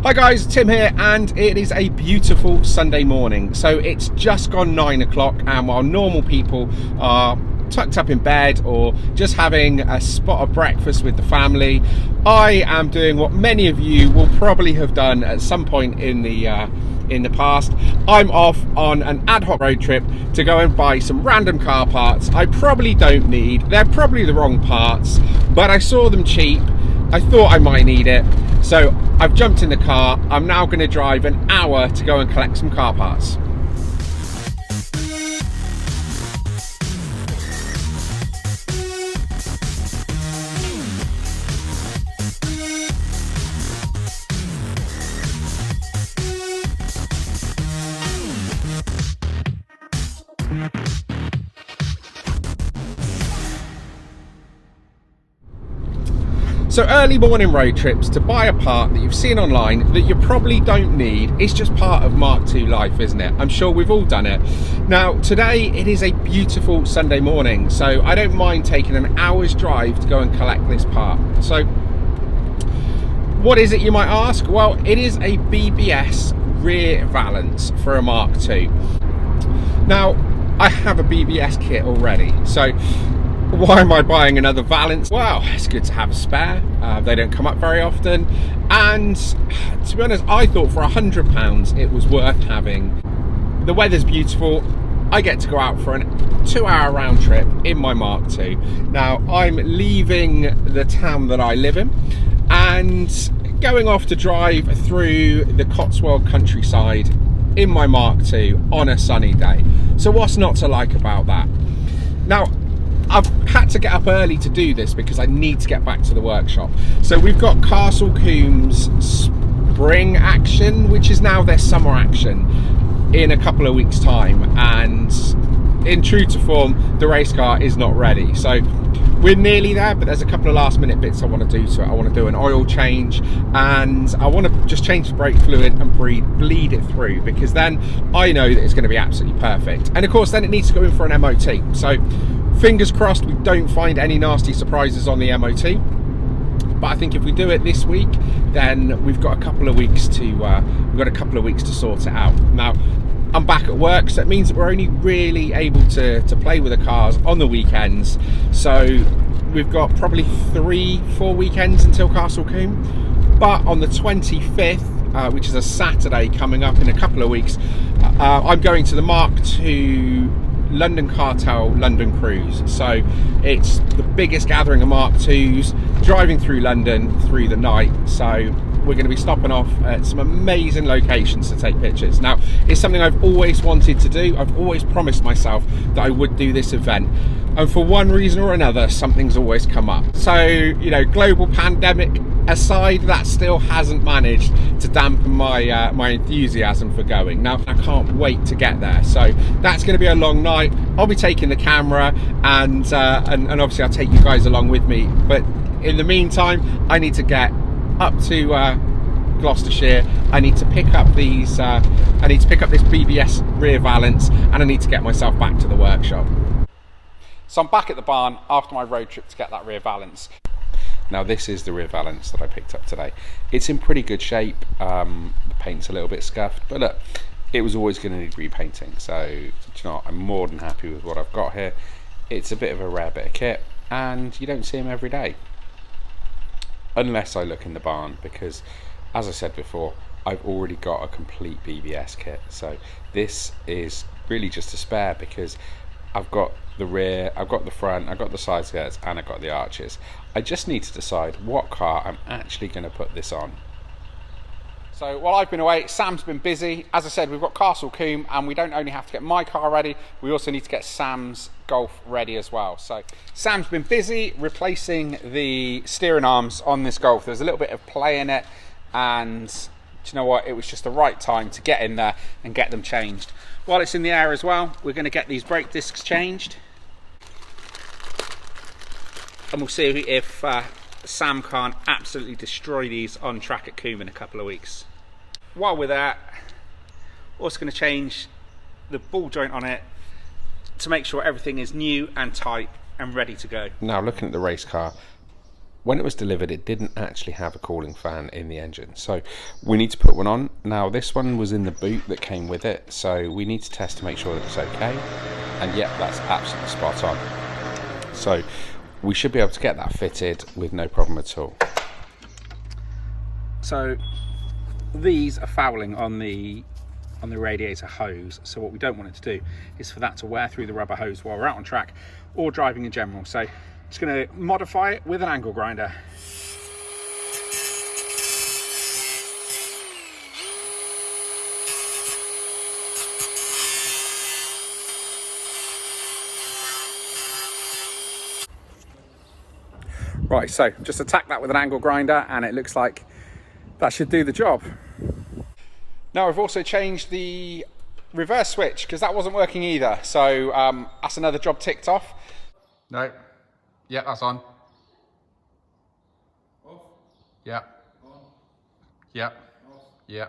Hi guys, Tim here, and it is a beautiful Sunday morning. So it's just gone 9 o'clock, and while normal people are tucked up in bed or just having a spot of breakfast with the family, I am doing what many of you will probably have done at some point in the past. I'm off on an ad hoc road trip to go and buy some random car parts I probably don't need. They're probably the wrong parts, but I saw them cheap. I thought I might need it, so I've jumped in the car. I'm now going to drive an hour to go and collect some car parts. So early morning road trips to buy a part that you've seen online that you probably don't need is just part of Mark II life, isn't it? I'm sure we've all done it. Now today it is a beautiful Sunday morning, so I don't mind taking an hour's drive to go and collect this part. So what is it, you might ask? Well, it is a BBS rear valance for a Mark II. Now I have a BBS kit already, so why am I buying another Valance? Well, it's good to have a spare. They don't come up very often, and to be honest, I thought for £100 it was worth having. The weather's beautiful. I get to go out for a 2-hour round trip in my Mark II. Now I'm leaving the town that I live in and going off to drive through the Cotswold countryside in my Mark II on a sunny day. So what's not to like about that? Now I've had to get up early to do this because I need to get back to the workshop. So we've got Castle Combe's spring action, which is now their summer action, in a couple of weeks' time, and in true to form, the race car is not ready. So we're nearly there, but there's a couple of last minute bits I want to do to it. I want to do an oil change, and I want to just change the brake fluid and bleed it through, because then I know that it's going to be absolutely perfect. And of course then it needs to go in for an MOT. So fingers crossed we don't find any nasty surprises on the MOT. But I think if we do it this week, then we've got a couple of weeks to sort it out. Now I'm back at work, so it means that we're only really able to play with the cars on the weekends. So we've got probably 3-4 weekends until Castle Combe. But on the 25th, which is a Saturday coming up in a couple of weeks, I'm going to the Mark II London Cartel London Cruise. So it's the biggest gathering of Mark IIs driving through London through the night. So we're going to be stopping off at some amazing locations to take pictures. Now it's something I've always wanted to do. I've always promised myself that I would do this event, and for one reason or another something's always come up. So, you know, global pandemic aside, that still hasn't managed to dampen my my enthusiasm for going. Now I can't wait to get there. So that's going to be a long night. I'll be taking the camera, and obviously I'll take you guys along with me, but in the meantime I need to get up to Gloucestershire. I need to pick up these I need to pick up this BBS rear valance, and I need to get myself back to the workshop. So I'm back at the barn after my road trip to get that rear valance. Now this is the rear valance that I picked up today. It's in pretty good shape. The paint's a little bit scuffed, but look, it was always going to need repainting. So, do you know what? I'm more than happy with what I've got here. It's a bit of a rare bit of kit, and you don't see them every day. Unless I look in the barn, because as I said before, I've already got a complete BBS kit. So this is really just a spare, because I've got the rear, I've got the front, I've got the side skirts, and I've got the arches. I just need to decide what car I'm actually going to put this on. So while I've been away, Sam's been busy. As I said, we've got Castle Combe, and we don't only have to get my car ready, we also need to get Sam's Golf ready as well. So Sam's been busy replacing the steering arms on this Golf. There's a little bit of play in it, and do you know what, it was just the right time to get in there and get them changed. While it's in the air as well, we're going to get these brake discs changed, and we'll see if Sam can't absolutely destroy these on track at Combe in a couple of weeks. While we're there, also going to change the ball joint on it to make sure everything is new and tight and ready to go. Now looking at the race car, when it was delivered, it didn't actually have a cooling fan in the engine, so we need to put one on. Now this one was in the boot that came with it, so we need to test to make sure that it's okay, and yep, that's absolutely spot on. So we should be able to get that fitted with no problem at all. So these are fouling on the radiator hose, so what we don't want it to do is for that to wear through the rubber hose while we're out on track or driving in general. So just going to modify it with an angle grinder. Right, so just attack that with an angle grinder and it looks like that should do the job. Now I've also changed the reverse switch because that wasn't working either, so that's another job ticked off. No, yeah, that's on. Off. Yeah. On. Yeah. Off. Yeah.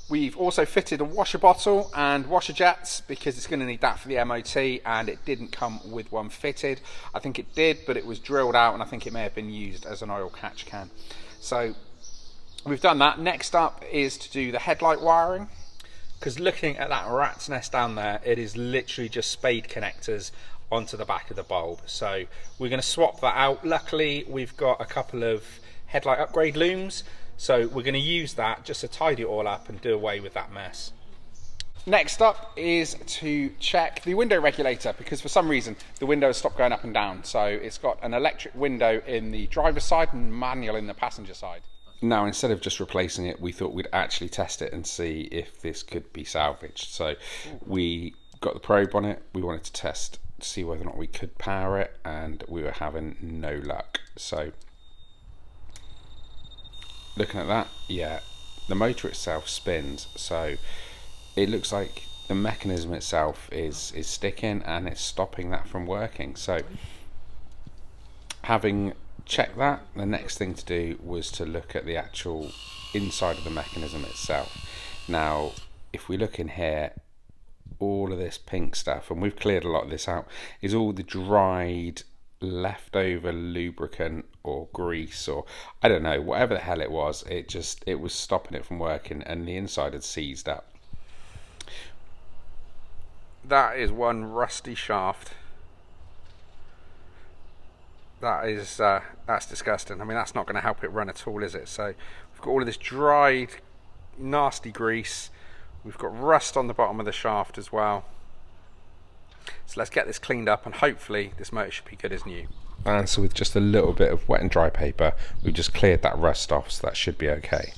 We've also fitted a washer bottle and washer jets because it's going to need that for the MOT, and it didn't come with one fitted. I think it did, but it was drilled out and I think it may have been used as an oil catch can. So we've done that. Next up is to do the headlight wiring, because looking at that rat's nest down there, it is literally just spade connectors onto the back of the bulb. So we're going to swap that out. Luckily we've got a couple of headlight upgrade looms, so we're going to use that just to tidy it all up and do away with that mess. Next up is to check the window regulator, because for some reason the window has stopped going up and down. So it's got an electric window in the driver's side and manual in the passenger side. Now, instead of just replacing it, we thought we'd actually test it and see if this could be salvaged. So we got the probe on it. We wanted to test to see whether or not we could power it, and we were having no luck. So looking at that, yeah, the motor itself spins, so it looks like the mechanism itself is sticking and it's stopping that from working. So having checked that, the next thing to do was to look at the actual inside of the mechanism itself. Now if we look in here, all of this pink stuff, and we've cleared a lot of this out, is all the dried leftover lubricant or grease, or I don't know, whatever the hell it was. It was stopping it from working, and the inside had seized up. That is one rusty shaft. That is that's disgusting. I mean, that's not going to help it run at all, is it? So we've got all of this dried nasty grease. We've got rust on the bottom of the shaft as well. So let's get this cleaned up, and hopefully this motor should be good as new. And so with just a little bit of wet and dry paper, we've just cleared that rust off, so that should be okay.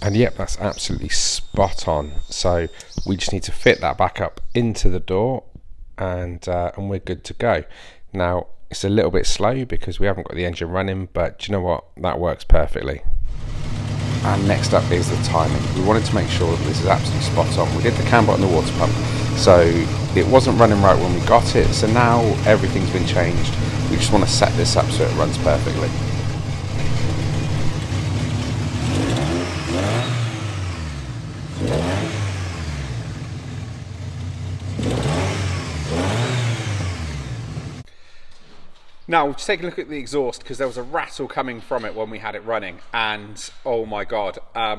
And yep, that's absolutely spot on. So we just need to fit that back up into the door, and we're good to go. Now it's a little bit slow because we haven't got the engine running, but do you know what? That works perfectly. And next up is the timing. We wanted to make sure that this is absolutely spot on. We did the camber on the water pump, so it wasn't running right when we got it, so now everything's been changed. We just want to set this up so it runs perfectly. Now, just take a look at the exhaust, because there was a rattle coming from it when we had it running, and oh my god, I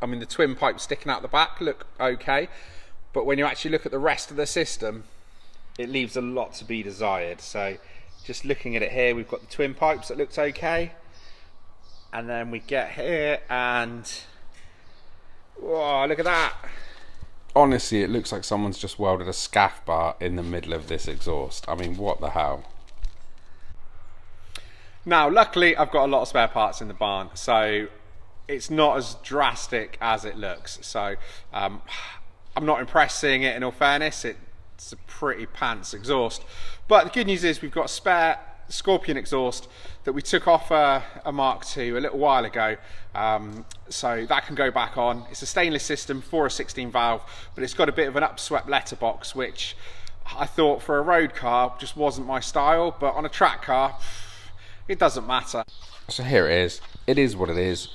mean the twin pipes sticking out the back look okay, but when you actually look at the rest of the system, it leaves a lot to be desired. So just looking at it here, we've got the twin pipes that looks okay, and then we get here and whoa, look at that. Honestly, it looks like someone's just welded a scaff bar in the middle of this exhaust. I mean, what the hell. Now, luckily, I've got a lot of spare parts in the barn, so it's not as drastic as it looks. So I'm not impressed seeing it, in all fairness. It's a pretty pants exhaust. But the good news is we've got a spare Scorpion exhaust that we took off a Mark II a little while ago. So that can go back on. It's a stainless system for a 16 valve, but it's got a bit of an upswept letterbox, which I thought for a road car just wasn't my style, but on a track car, it doesn't matter. So here it is. It is what it is.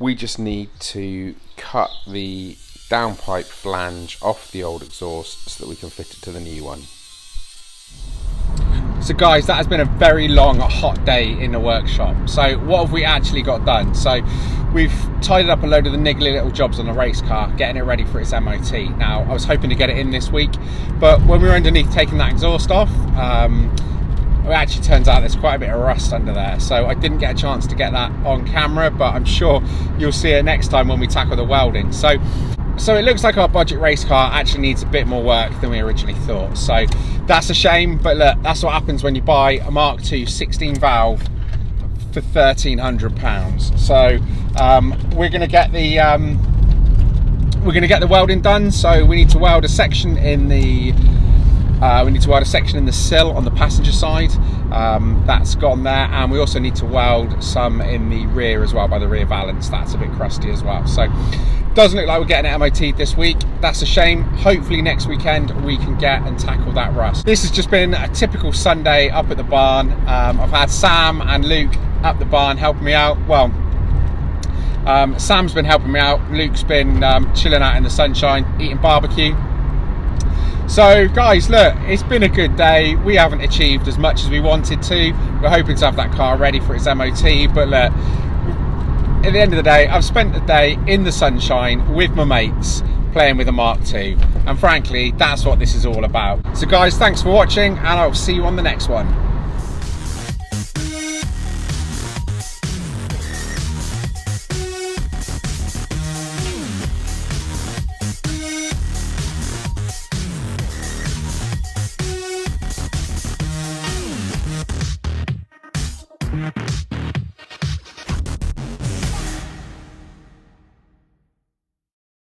We just need to cut the downpipe flange off the old exhaust so that we can fit it to the new one. So guys, that has been a very long, hot day in the workshop. So what have we actually got done? So we've tidied up a load of the niggly little jobs on the race car, getting it ready for its MOT. Now, I was hoping to get it in this week, but when we were underneath taking that exhaust off, it actually turns out there's quite a bit of rust under there. So I didn't get a chance to get that on camera, but I'm sure you'll see it next time when we tackle the welding. So it looks like our budget race car actually needs a bit more work than we originally thought. So that's a shame, but look, that's what happens when you buy a Mark II 16 valve for £1,300. So we're going to get the welding done. So we need to weld a section in the sill on the passenger side. That's gone there, and we also need to weld some in the rear as well by the rear valance. That's a bit crusty as well. So doesn't look like we're getting it MOT'd this week. That's a shame. Hopefully next weekend we can get and tackle that rust. This has just been a typical Sunday up at the barn. I've had Sam and Luke up the barn helping me out. Well, Sam's been helping me out. Luke's been chilling out in the sunshine, eating barbecue. So guys, look, it's been a good day. We haven't achieved as much as we wanted to. We're hoping to have that car ready for its MOT, but look, at the end of the day, I've spent the day in the sunshine with my mates playing with a Mark II, and frankly, that's what this is all about. So guys, thanks for watching, and I'll see you on the next one.